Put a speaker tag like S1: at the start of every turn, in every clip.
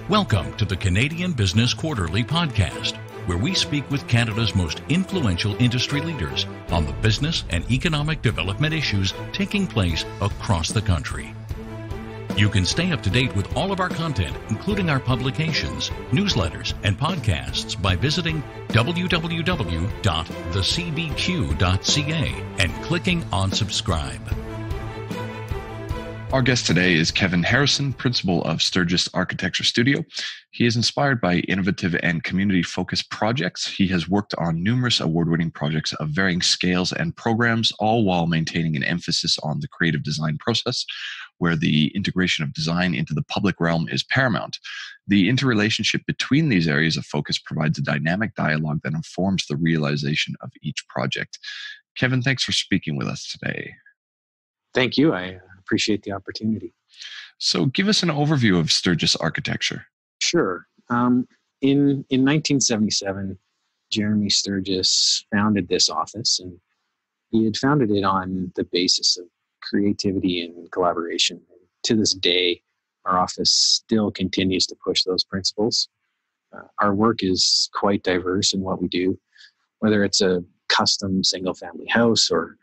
S1: Welcome to the Canadian Business Quarterly podcast, where we speak with Canada's most influential industry leaders on the business and economic development issues taking place across the country. You can stay up to date with all of our content, including our publications, newsletters, and podcasts by visiting www.thecbq.ca and clicking on subscribe.
S2: Our guest today is Kevin Harrison, Principal of Sturgess Architecture Studio. He is inspired by innovative and community-focused projects. He has worked on numerous award-winning projects of varying scales and programs, all while maintaining an emphasis on the creative design process, where the integration of design into the public realm is paramount. The interrelationship between these areas of focus provides a dynamic dialogue that informs the realization of each project. Kevin, thanks for speaking with us today.
S3: Thank you. I appreciate the opportunity.
S2: So give us an overview of Sturgess Architecture.
S3: Sure. In 1977, Jeremy Sturgess founded this office, and he had founded it on the basis of creativity and collaboration. And to this day, our office still continues to push those principles. Our work is quite diverse in what we do, whether it's a custom single-family house or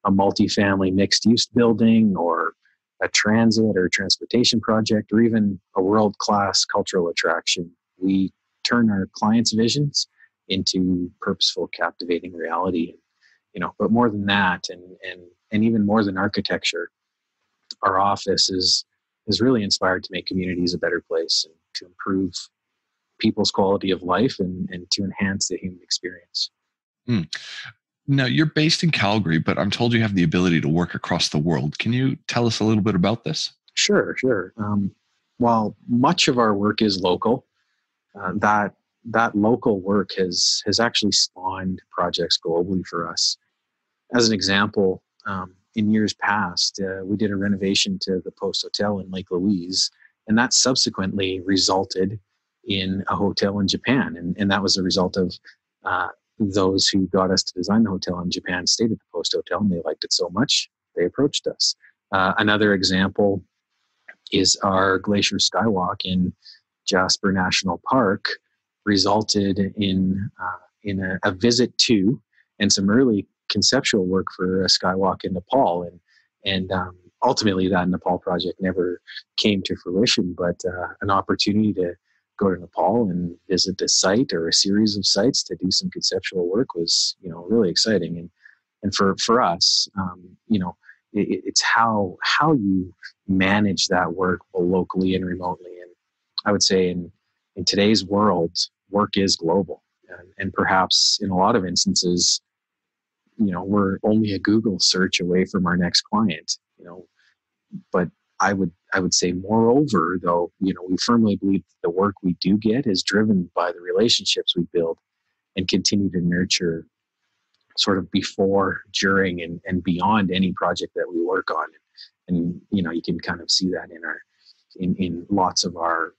S3: a multifamily mixed-use building or a transit or transportation project or even a world-class cultural attraction. We turn our clients' visions into purposeful, captivating reality. But more than that, and even more than architecture, our office is really inspired to make communities a better place and to improve people's quality of life and to enhance the human experience.
S2: Now, you're based in Calgary, but I'm told you have the ability to work across the world. Can you tell us a little bit about this?
S3: Sure. While much of our work is local, that local work has actually spawned projects globally for us. As an example, in years past, we did a renovation to the Post Hotel in Lake Louise, and that subsequently resulted in a hotel in Japan. And that was a result of those who got us to design the hotel in Japan stayed at the Post Hotel, and they liked it so much, they approached us. Another example is our Glacier Skywalk in Jasper National Park resulted in a visit to and some early conceptual work for a skywalk in Nepal. And ultimately that Nepal project never came to fruition, but an opportunity to go to Nepal and visit the site or a series of sites to do some conceptual work was, really exciting. And for us, it's how you manage that work both locally and remotely. And I would say in today's world, work is global. And perhaps in a lot of instances, we're only a Google search away from our next client, but I would say moreover, though, we firmly believe the work we do get is driven by the relationships we build and continue to nurture sort of before, during, and beyond any project that we work on. And, you can kind of see that in lots of our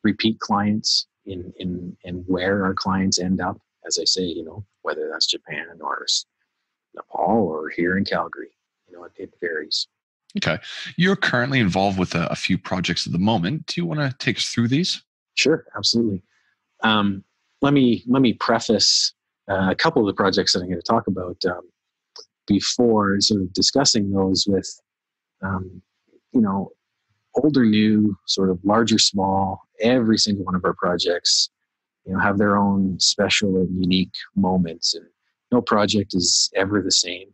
S3: repeat clients in where our clients end up, as I say, whether that's Japan or Nepal or here in Calgary, it varies.
S2: Okay. You're currently involved with a few projects at the moment. Do you want to take us through these?
S3: Sure, absolutely. Let me preface a couple of the projects that I'm going to talk about before sort of discussing those with, old or new, sort of large or small. Every single one of our projects, have their own special and unique moments, and no project is ever the same.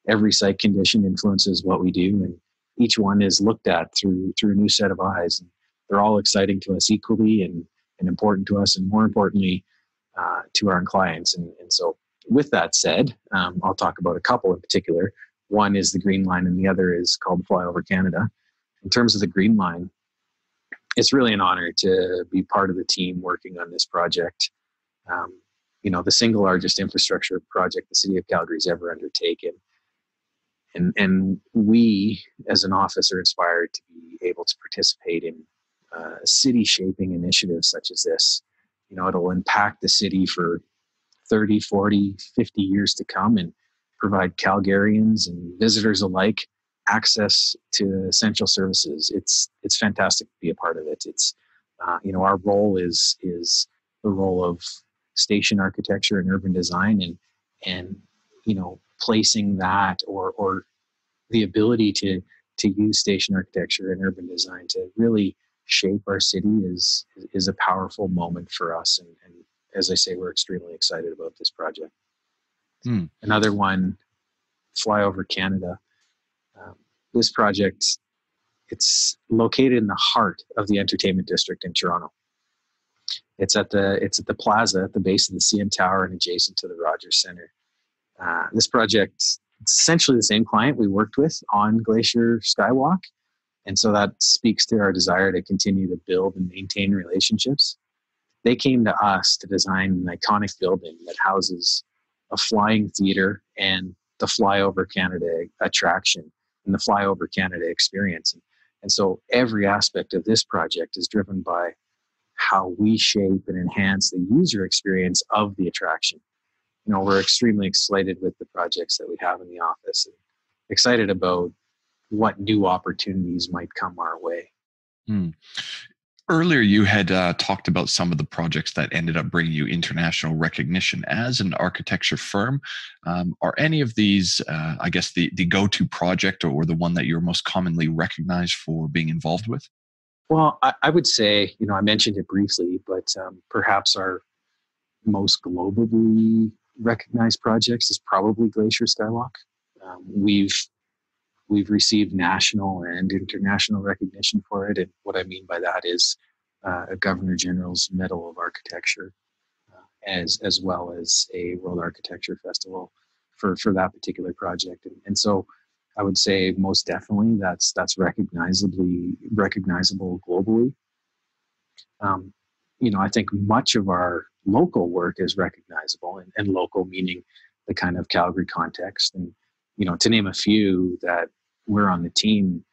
S3: Every site condition influences what we do, and each one is looked at through a new set of eyes. And they're all exciting to us equally and important to us, and more importantly, to our clients. And so with that said, I'll talk about a couple in particular. One is the Green Line, and the other is called Flyover Canada. In terms of the Green Line, it's really an honor to be part of the team working on this project. The single largest infrastructure project the city of Calgary has ever undertaken. And we, as an office, are inspired to be able to participate in city-shaping initiatives such as this. It'll impact the city for 30, 40, 50 years to come and provide Calgarians and visitors alike access to essential services. It's fantastic to be a part of it. It's Our role is the role of station architecture and urban design, and placing that or the ability to use station architecture and urban design to really shape our city is a powerful moment for us. And as I say, we're extremely excited about this project. Another one, Flyover Canada. This project, it's located in the heart of the entertainment district in Toronto. It's at the plaza at the base of the CN Tower and adjacent to the Rogers Centre. This project, it's essentially the same client we worked with on Glacier Skywalk. And so that speaks to our desire to continue to build and maintain relationships. They came to us to design an iconic building that houses a flying theater and the Flyover Canada attraction and the Flyover Canada experience. And so every aspect of this project is driven by how we shape and enhance the user experience of the attraction. We're extremely excited with the projects that we have in the office and excited about what new opportunities might come our way.
S2: Earlier, you had talked about some of the projects that ended up bringing you international recognition as an architecture firm. Are any of these, I guess, the go-to project or the one that you're most commonly recognized for being involved with?
S3: Well, I would say, I mentioned it briefly, but perhaps our most globally recognized projects is probably Glacier Skywalk. We've received national and international recognition for it. And what I mean by that is a Governor General's Medal of Architecture, as well as a World Architecture Festival for that particular project. And so I would say most definitely that's recognizable globally. I think much of our local work is recognizable, and local meaning the kind of Calgary context. And, to name a few, that we're on the team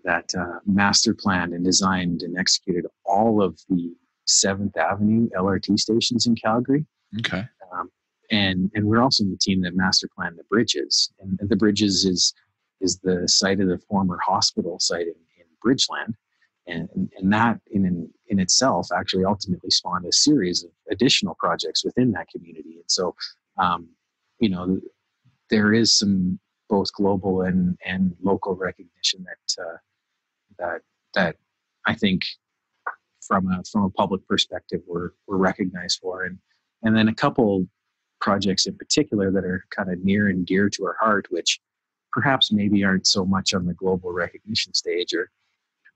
S3: that master planned and designed and executed all of the 7th Avenue LRT stations in Calgary.
S2: Okay.
S3: And we're also the team that master planned the bridges. And the bridges is the site of the former hospital site in Bridgeland. And that in itself actually ultimately spawned a series of additional projects within that community. And so, there is some both global and local recognition that I think from a public perspective we're recognized for, and then a couple projects in particular that are kind of near and dear to our heart, which perhaps maybe aren't so much on the global recognition stage, or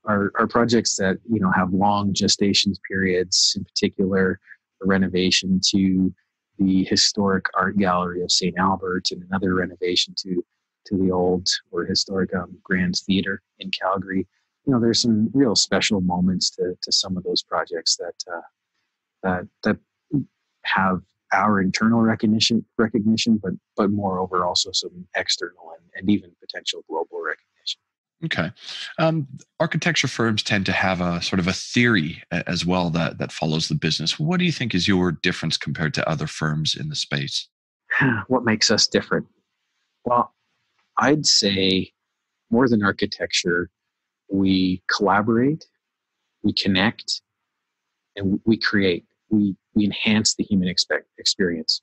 S3: are projects that have long gestation periods. In particular, a renovation to the historic art gallery of St. Albert, and another renovation to the old or historic Grand Theatre in Calgary. There's some real special moments to some of those projects that have our internal recognition, but moreover also some external and even potential global recognition.
S2: Okay. Architecture firms tend to have a sort of a theory as well that follows the business. What do you think is your difference compared to other firms in the space?
S3: What makes us different? Well, I'd say more than architecture, we collaborate, we connect, and we create. We enhance the human experience.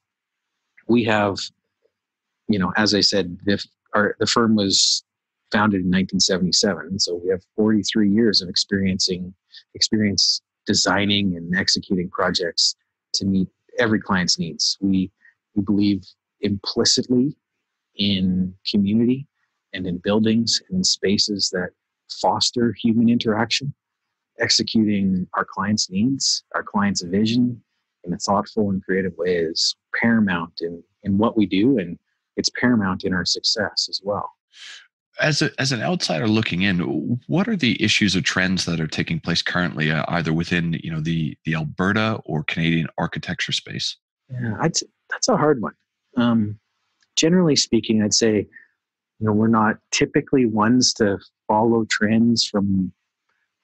S3: We have, as I said, the firm was founded in 1977, so we have 43 years of experience designing and executing projects to meet every client's needs. We believe implicitly in community and in buildings and in spaces that foster human interaction. Executing our clients' needs, our clients' vision in a thoughtful and creative way is paramount in what we do, and it's paramount in our success as well.
S2: As an outsider looking in, what are the issues or trends that are taking place currently, either within the Alberta or Canadian architecture space?
S3: Yeah, that's a hard one. Generally speaking, I'd say we're not typically ones to follow trends from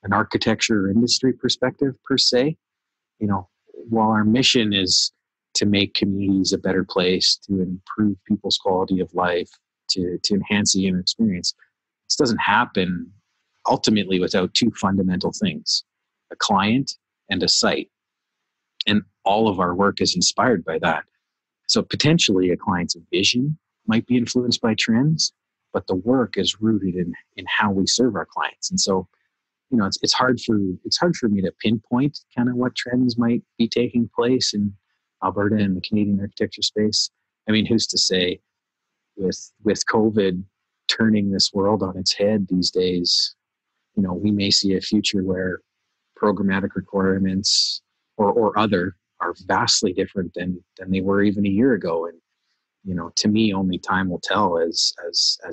S3: an architecture industry perspective per se. While our mission is to make communities a better place, to improve people's quality of life, to enhance the human experience, this doesn't happen ultimately without two fundamental things: a client and a site. And all of our work is inspired by that. So potentially a client's vision might be influenced by trends, but the work is rooted in how we serve our clients. And so, it's hard for me to pinpoint kind of what trends might be taking place in Alberta and the Canadian architecture space. I mean, who's to say with COVID turning this world on its head these days, we may see a future where programmatic requirements or other are vastly different than they were even a year ago. And, to me, only time will tell as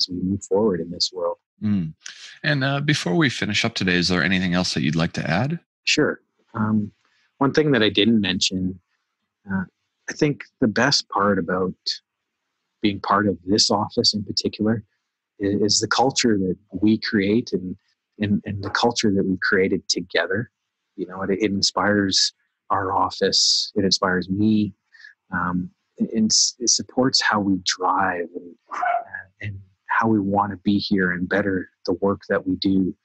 S3: we move forward in this world.
S2: Mm. And before we finish up today, is there anything else that you'd like to add?
S3: Sure. One thing that I didn't mention, I think the best part about being part of this office in particular is the culture that we create and the culture that we've created together. It inspires our office. It inspires me. It supports how we drive and how we want to be here and better the work that we do,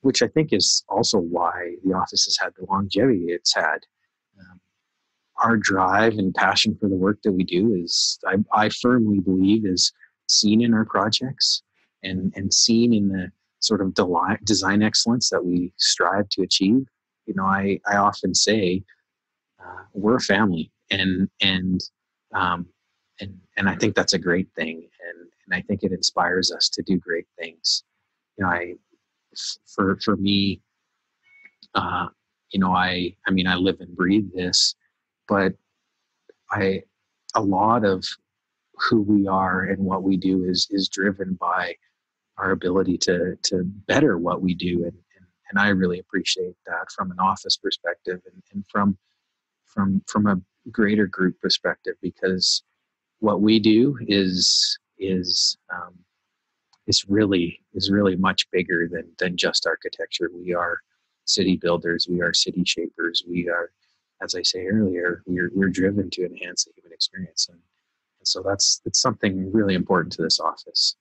S3: which I think is also why the office has had the longevity it's had. Our drive and passion for the work that we do is, I firmly believe, is seen in our projects and seen in the sort of design excellence that we strive to achieve. I often say we're a family, and I think that's a great thing, and I think it inspires us to do great things. For me, I live and breathe this, but a lot of who we are and what we do is driven by our ability to better what we do, and I really appreciate that from an office perspective and from a greater group perspective, because what we do is really much bigger than just architecture. We are city builders. We are city shapers. We are, as I say earlier, we're driven to enhance the human experience, and so it's something really important to this office.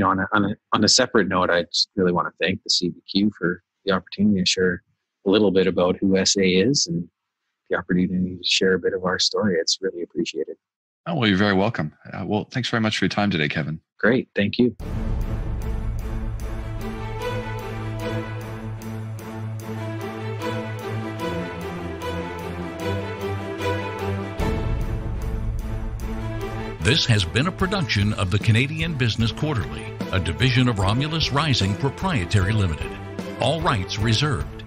S3: On a separate note, I just really want to thank the CBQ for the opportunity to share a little bit about who SA is and the opportunity to share a bit of our story. It's really appreciated.
S2: Oh, well, you're very welcome. Well, thanks very much for your time today, Kevin.
S3: Great. Thank you.
S1: This has been a production of the Canadian Business Quarterly, a division of Romulus Rising Proprietary Limited. All rights reserved.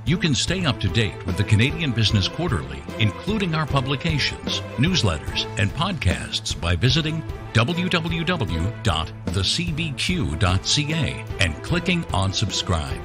S1: You can stay up to date with the Canadian Business Quarterly, including our publications, newsletters, and podcasts by visiting www.thecbq.ca and clicking on subscribe.